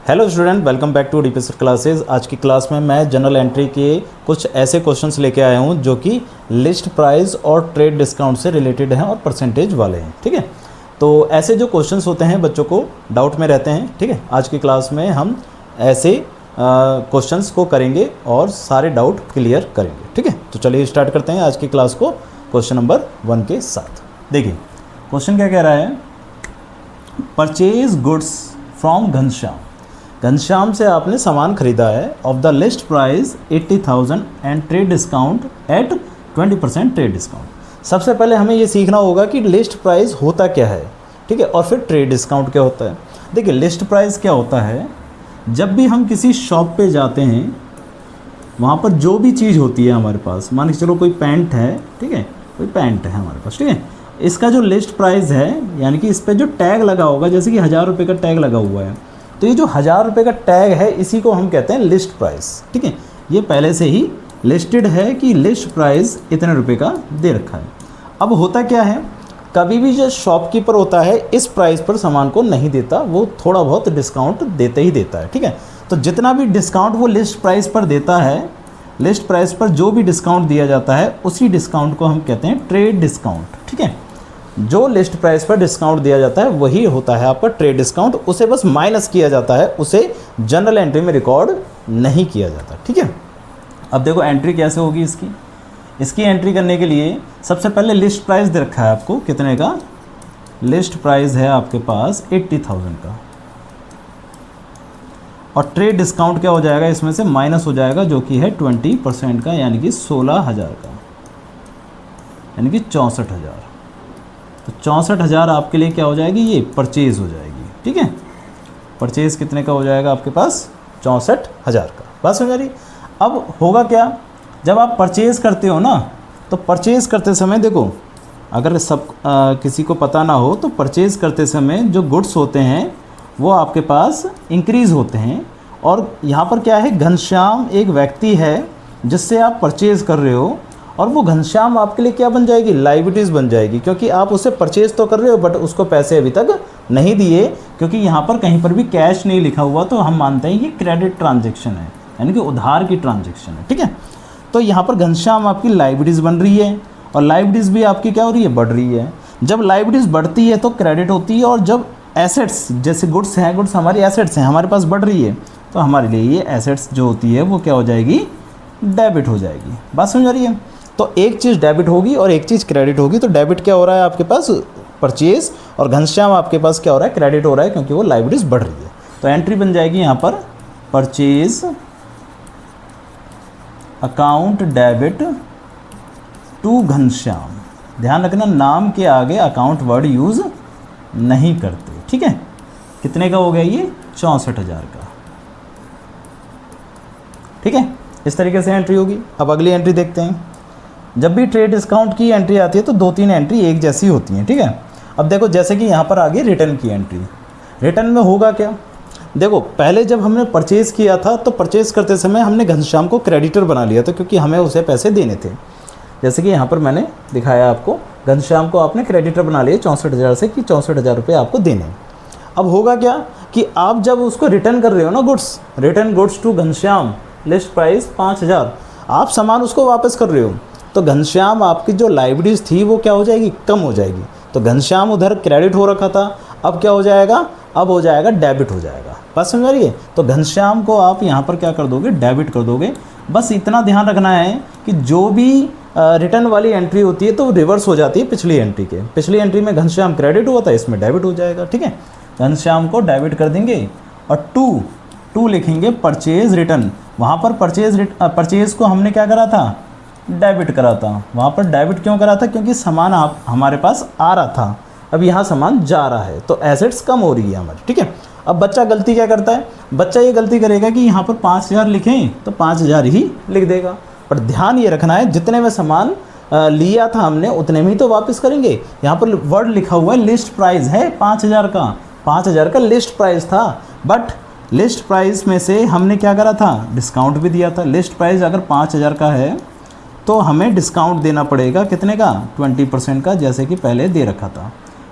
Hello student, welcome back to DP sir classes. आज की class में मैं जनरल एंट्री के कुछ ऐसे क्वेश्चंस लेके आया हूं जो कि लिस्ट प्राइस और ट्रेड डिस्काउंट से रिलेटेड हैं और परसेंटेज वाले हैं। ठीक है, तो ऐसे जो क्वेश्चंस होते हैं बच्चों को डाउट में रहते हैं। ठीक है, आज की क्लास में हम ऐसे क्वेश्चंस को करेंगे और सारे डाउट क्लियर करेंगे। ठीक है, तो चलिए स्टार्ट करते हैं आज की क्लास को क्वेश्चन नंबर 1 के साथ। देखिए क्वेश्चन क्या कह रहा है, purchase goods from Ghanshyam. Ghanshyam से आपने सामान खरीदा है of the list price 80,000 and trade discount at 20% trade discount. सबसे पहले हमें ये सीखना होगा कि लिस्ट प्राइस होता क्या है। ठीक है, और फिर ट्रेड डिस्काउंट क्या होता है। देखिए लिस्ट प्राइस क्या होता है, जब भी हम किसी शॉप पे जाते हैं वहाँ पर जो भी चीज़ होती है हमारे पास, मान के चलो कोई पैंट है, ठीक है, कोई पैंट है हमारे पास, ठीक है, इसका जो लिस्ट प्राइस है यानी कि इस पर जो टैग लगा होगा, जैसे कि 1000 रुपये का टैग लगा हुआ है, तो ये जो 1000 रुपये का टैग है इसी को हम कहते हैं लिस्ट प्राइस। ठीक है, ये पहले से ही लिस्टेड है कि लिस्ट प्राइस इतने रुपए का दे रखा है। अब होता क्या है, कभी भी जो शॉपकीपर होता है इस प्राइस पर सामान को नहीं देता, वो थोड़ा बहुत डिस्काउंट देते ही देता है। ठीक है, तो जितना भी डिस्काउंट वो लिस्ट प्राइस पर देता है, लिस्ट प्राइस पर जो भी डिस्काउंट दिया जाता है उसी डिस्काउंट को हम कहते हैं ट्रेड डिस्काउंट। ठीक है, जो लिस्ट प्राइस पर डिस्काउंट दिया जाता है वही होता है आपका ट्रेड डिस्काउंट, उसे बस माइनस किया जाता है, उसे जनरल एंट्री में रिकॉर्ड नहीं किया जाता। ठीक है, अब देखो एंट्री कैसे होगी इसकी एंट्री करने के लिए सबसे पहले लिस्ट प्राइस दे रखा है आपको, कितने का लिस्ट प्राइस है आपके पास 80,000 का, और ट्रेड डिस्काउंट क्या हो जाएगा, इसमें से माइनस हो जाएगा जो कि है 20% का, यानी कि 16,000 का, यानी कि 64,000। तो 64,000 आपके लिए क्या हो जाएगी, ये परचेज़ हो जाएगी। ठीक है, परचेज़ कितने का हो जाएगा आपके पास 64,000 का। बात समझ आ रही। अब होगा क्या, जब आप परचेज़ करते हो ना, तो परचेज़ करते समय देखो, अगर सब किसी को पता ना हो तो परचेज़ करते समय जो गुड्स होते हैं वो आपके पास इंक्रीज़ होते हैं, और यहाँ पर क्या है, घनश्याम एक व्यक्ति है जिससे आप परचेज़ कर रहे हो, और वो घनश्याम आपके लिए क्या बन जाएगी, लाइबिलिटीज़ बन जाएगी, क्योंकि आप उससे परचेज़ तो कर रहे हो बट उसको पैसे अभी तक नहीं दिए, क्योंकि यहाँ पर कहीं पर भी कैश नहीं लिखा हुआ, तो हम मानते हैं कि क्रेडिट ट्रांजैक्शन है, यानी कि उधार की ट्रांजैक्शन है। ठीक है, तो यहाँ पर घनश्याम आपकी लाइबिलिटीज़ बन रही है, और लाइबिलिटीज़ भी आपकी क्या हो रही है, बढ़ रही है। जब लाइबिलिटीज़ बढ़ती है तो क्रेडिट होती है, और जब एसेट्स जैसे गुड्स हैं, गुड्स हमारी एसेट्स हैं, हमारे पास बढ़ रही है, तो हमारे लिए ये एसेट्स जो होती है वो क्या हो जाएगी, डेबिट हो जाएगी। बात समझ आ रही है। तो एक चीज़ डेबिट होगी और एक चीज़ क्रेडिट होगी। तो डेबिट क्या हो रहा है आपके पास, परचेज, और घनश्याम आपके पास क्या हो रहा है, क्रेडिट हो रहा है, क्योंकि वो लाइबिलिटीज़ बढ़ रही है। तो एंट्री बन जाएगी यहाँ पर purchase account debit to Ghanshyam. ध्यान रखना, नाम के आगे अकाउंट वर्ड यूज़ नहीं करते। ठीक है, कितने का हो गया ये, 64,000 का। ठीक है, इस तरीके से एंट्री होगी। अब अगली एंट्री देखते हैं। जब भी ट्रेड डिस्काउंट की एंट्री आती है तो 2-3 एंट्री एक जैसी होती हैं। ठीक है, अब देखो जैसे कि यहाँ पर आगे रिटर्न की एंट्री, रिटर्न में होगा क्या, देखो पहले जब हमने परचेज़ किया था तो परचेज़ करते समय हमने घनश्याम को क्रेडिटर बना लिया था, क्योंकि हमें उसे पैसे देने थे। जैसे कि यहाँ पर मैंने दिखाया आपको, घनश्याम को आपने क्रेडिटर बना लिया 64,000 से, कि 64,000 रुपये आपको देने। अब होगा क्या कि आप जब उसको रिटर्न कर रहे हो ना, goods, return goods to Ghanshyam, list price 5,000, आप सामान उसको वापस कर रहे हो, तो घनश्याम आपकी जो लाइबिलिटीज़ थी वो क्या हो जाएगी, कम हो जाएगी। तो घनश्याम उधर क्रेडिट हो रखा था, अब क्या हो जाएगा, अब हो जाएगा डेबिट हो जाएगा। बात समझ आ रही है। तो घनश्याम को आप यहाँ पर क्या कर दोगे, डेबिट कर दोगे। बस इतना ध्यान रखना है कि जो भी रिटर्न वाली एंट्री होती है तो रिवर्स हो जाती है पिछली एंट्री के। पिछली एंट्री में घनश्याम क्रेडिट हुआ था, इसमें डेबिट हो जाएगा। ठीक है, घनश्याम को डेबिट कर देंगे, और टू लिखेंगे परचेज रिटर्न। वहाँ पर परचेज को हमने क्या करा था, डेबिट करा था। वहाँ पर डेबिट क्यों करा था, क्योंकि सामान आप हमारे पास आ रहा था, अब यहाँ सामान जा रहा है, तो एसेट्स कम हो रही है हमारी। ठीक है, अब बच्चा गलती क्या करता है, बच्चा ये गलती करेगा कि यहाँ पर 5,000 लिखें तो 5,000 ही लिख देगा। पर ध्यान ये रखना है, जितने में सामान लिया था हमने उतने में ही तो वापस करेंगे। यहाँ पर वर्ड लिखा हुआ है लिस्ट प्राइस है 5,000 का, 5,000 का लिस्ट प्राइस था, बट लिस्ट प्राइस में से हमने क्या करा था, डिस्काउंट भी दिया था। लिस्ट प्राइस अगर 5,000 का है तो हमें डिस्काउंट देना पड़ेगा, कितने का, 20% का, जैसे कि पहले दे रखा था।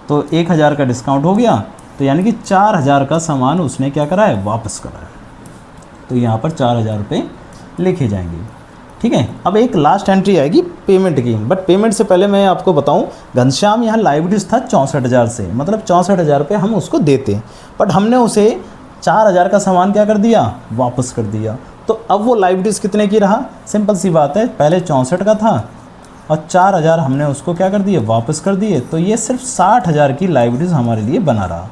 तो 1,000 का डिस्काउंट हो गया, तो यानी कि 4,000 का सामान उसने क्या करा है, वापस करा है। तो यहाँ पर 4,000 रुपये लिखे जाएंगे, ठीक है। अब एक लास्ट एंट्री आएगी पेमेंट की, बट पेमेंट से पहले मैं आपको बताऊं, घनश्याम यहाँ लाइबिलिटीज था 64,000 से, मतलब 64,000 रुपये हम उसको देते, बट हमने उसे 4,000 का सामान क्या कर दिया, वापस कर दिया। तो अब वो लाइबिलिटीज कितने की रहा, सिंपल सी बात है, पहले 64 का था और 4,000 हमने उसको क्या कर दिए, वापस कर दिए, तो ये सिर्फ 60,000 की लाइबिलिटीज हमारे लिए बना रहा।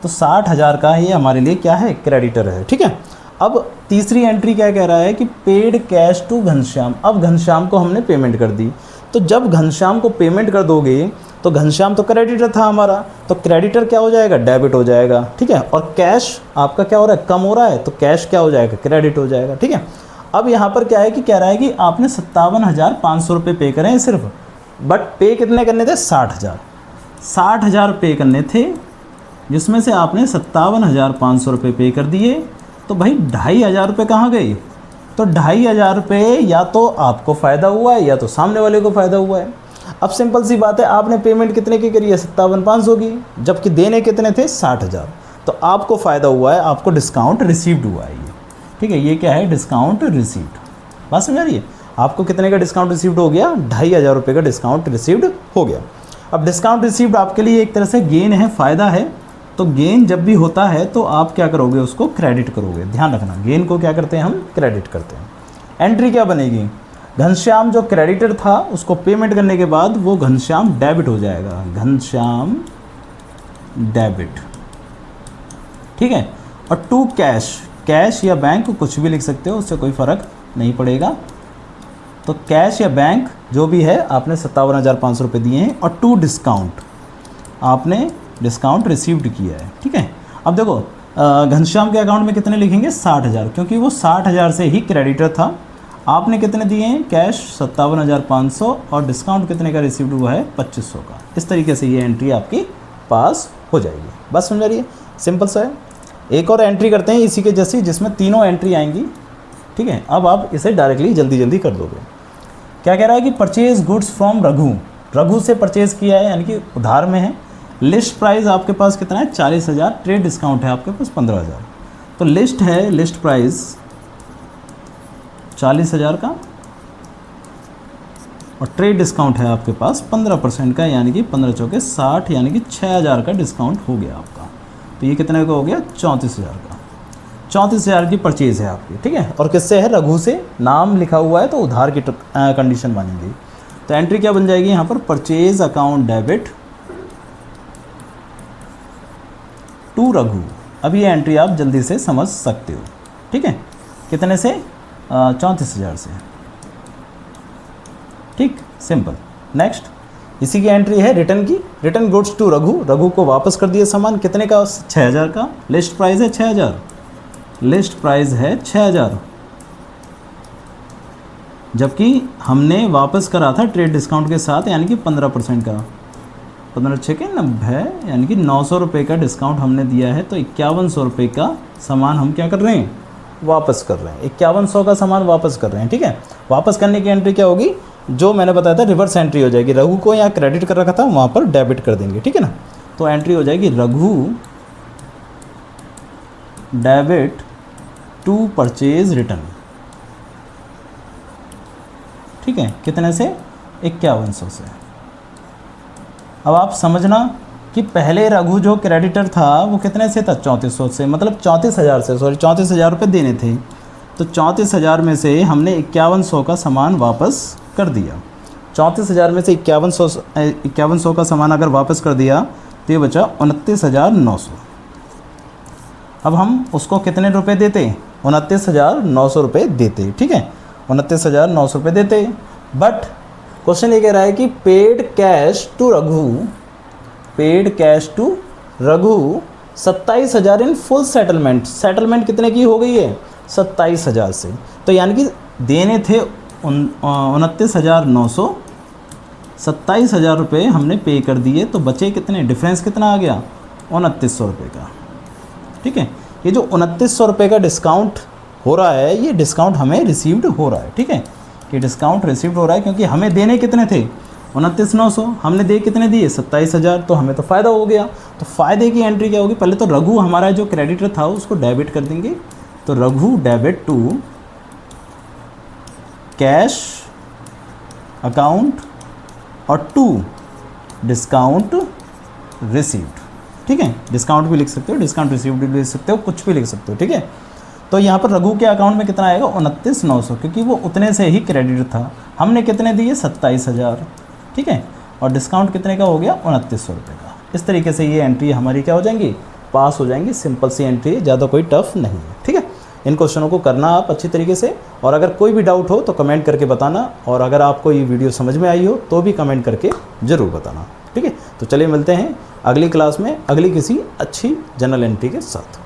तो 60,000 का ये हमारे लिए क्या है, क्रेडिटर है, ठीक है। अब तीसरी एंट्री क्या कह रहा है कि पेड कैश टू घनश्याम। अब घनश्याम को हमने पेमेंट कर दी, तो जब घनश्याम को पेमेंट कर दोगे तो घनश्याम तो क्रेडिटर था हमारा, तो क्रेडिटर क्या हो जाएगा, डेबिट हो जाएगा, ठीक है। और कैश आपका क्या हो रहा है, कम हो रहा है, तो कैश क्या हो जाएगा, क्रेडिट हो जाएगा, ठीक है। अब यहाँ पर क्या है कि कह रहा है कि आपने 57,500 रुपये पे करें सिर्फ, बट पे कितने करने थे, 60,000 पे करने थे, जिसमें से आपने 57,500 रुपये पे कर दिए। तो भाई 2,500 रुपये कहाँ गए, तो 2,500 रुपये या तो आपको फ़ायदा हुआ है या तो सामने वाले को फ़ायदा हुआ है। अब सिंपल सी बात है, आपने पेमेंट कितने की करी है, 57,500 की, जबकि देने कितने थे, 60,000। तो आपको फ़ायदा हुआ है, आपको डिस्काउंट रिसीव्ड हुआ है ये, ठीक है। ये क्या है, डिस्काउंट रिसीव्ड, बात समझ आ रही है। आपको कितने का डिस्काउंट रिसीव्ड हो गया, 2,500 रुपये का डिस्काउंट रिसीव्ड हो गया। अब डिस्काउंट रिसीव्ड आपके लिए एक तरह से गेन है, फ़ायदा है। तो गेन जब भी होता है तो आप क्या करोगे, उसको क्रेडिट करोगे, ध्यान रखना, गेन को क्या करते हैं हम, क्रेडिट करते हैं। एंट्री क्या बनेगी, घनश्याम जो क्रेडिटर था उसको पेमेंट करने के बाद वो घनश्याम डेबिट हो जाएगा, घनश्याम डेबिट, ठीक है। और टू कैश, कैश या बैंक कुछ भी लिख सकते हो, उससे कोई फ़र्क नहीं पड़ेगा। तो कैश या बैंक जो भी है, आपने 57,500 रुपये दिए हैं, और टू डिस्काउंट, आपने डिस्काउंट रिसीव्ड किया है, ठीक है। अब देखो घनश्याम के अकाउंट में कितने लिखेंगे, 60,000, क्योंकि वो 60,000 से ही क्रेडिटर था। आपने कितने दिए हैं, कैश 57,500, और डिस्काउंट कितने का रिसीव्ड हुआ है, 2,500 का। इस तरीके से ये एंट्री आपकी पास हो जाएगी, बस समझ रही है, सिंपल सा है। एक और एंट्री करते हैं इसी के जैसी, जिसमें तीनों एंट्री आएंगी, ठीक है। अब आप इसे डायरेक्टली जल्दी जल्दी कर दोगे। क्या कह रहा है कि purchase goods from Raghu, Raghu से परचेज़ किया है, यानी कि उधार में है। लिस्ट प्राइस आपके पास कितना है, 40,000, ट्रेड डिस्काउंट है आपके पास 15,000। तो लिस्ट है, लिस्ट प्राइस 40,000 का, और ट्रेड डिस्काउंट है आपके पास 15% का, यानी कि 15 चौके 60, यानी कि 6,000 का डिस्काउंट हो गया आपका। तो ये कितने का हो गया, 34,000 का। 34,000 की परचेज़ है आपकी, ठीक है। और किससे है, रघु से, नाम लिखा हुआ है तो उधार की कंडीशन बनेगी। तो एंट्री क्या बन जाएगी यहाँ पर, purchase account debit to Raghu. अब ये एंट्री आप जल्दी से समझ सकते हो, ठीक है। कितने से, 34,000 से, ठीक, सिंपल। नेक्स्ट इसी की एंट्री है रिटर्न की, return goods to Raghu, Raghu को वापस कर दिया सामान, कितने का, 6,000 का। लिस्ट प्राइस है 6,000, लिस्ट प्राइस है 6,000, जबकि हमने वापस करा था ट्रेड डिस्काउंट के साथ, यानी कि 15% का, 15 छः 90, यानी कि 900 रुपये का डिस्काउंट हमने दिया है। तो 5100 रुपये का सामान हम क्या कर रहे हैं, वापस कर रहे हैं, 5100 का सामान वापस कर रहे हैं, ठीक है। वापस करने की एंट्री क्या होगी, जो मैंने बताया था रिवर्स एंट्री हो जाएगी, रघु को यहाँ क्रेडिट कर रखा था वहाँ पर डेबिट कर देंगे, ठीक है ना। तो एंट्री हो जाएगी Raghu debit to purchase return, ठीक है। कितने से, 5100 से। अब आप समझना कि पहले रघु जो क्रेडिटर था वो कितने से था, 3400 से, मतलब 34,000 से, सॉरी 34,000 रुपये देने थे। तो 34,000 में से हमने 5100 का सामान वापस कर दिया। 34,000 में से 5100 का सामान अगर वापस कर दिया तो ये बचा 29,900। अब हम उसको कितने रुपए देते, 29,900 रुपये देते, ठीक है, 29,900 रुपये देते। बट क्वेश्चन ये कह रहा है कि paid cash to Raghu, paid cash to Raghu 27,000 in full settlement, settlement कितने की हो गई है, 27,000 से। तो यानी कि देने थे 29,900, 27,000 रुपये हमने पे कर दिए, तो बचे कितने, डिफरेंस कितना आ गया, 2900 रुपये का, ठीक है। ये जो 2900 रुपये का डिस्काउंट हो रहा है, ये डिस्काउंट हमें रिसीव्ड हो रहा है, ठीक है। कि डिस्काउंट रिसीव्ड हो रहा है क्योंकि हमें देने कितने थे, 29,900 हमने दे कितने दिए 27,000, तो हमें तो फ़ायदा हो गया। तो फ़ायदे की एंट्री क्या होगी, पहले तो रघु हमारा जो क्रेडिटर था उसको डेबिट कर देंगे, तो Raghu debit to cash account और टू डिस्काउंट रिसीव्ड, ठीक है। डिस्काउंट भी लिख सकते हो, डिस्काउंट रिसीव्ड भी लिख सकते हो, कुछ भी लिख सकते हो, ठीक है। तो यहाँ पर रघु के अकाउंट में कितना आएगा 29,900, क्योंकि वो उतने से ही क्रेडिट था। हमने कितने दिए 27,000, ठीक है, और डिस्काउंट कितने का हो गया 2900 रुपये का। इस तरीके से ये एंट्री हमारी क्या हो जाएंगी, पास हो जाएंगी। सिंपल सी एंट्री है, ज़्यादा कोई टफ नहीं है, ठीक है। इन क्वेश्चनों को करना आप अच्छी तरीके से, और अगर कोई भी डाउट हो तो कमेंट करके बताना, और अगर आपको ये वीडियो समझ में आई हो तो भी कमेंट करके ज़रूर बताना, ठीक है। तो चलिए मिलते हैं अगली क्लास में अगली किसी अच्छी जनरल एंट्री के साथ।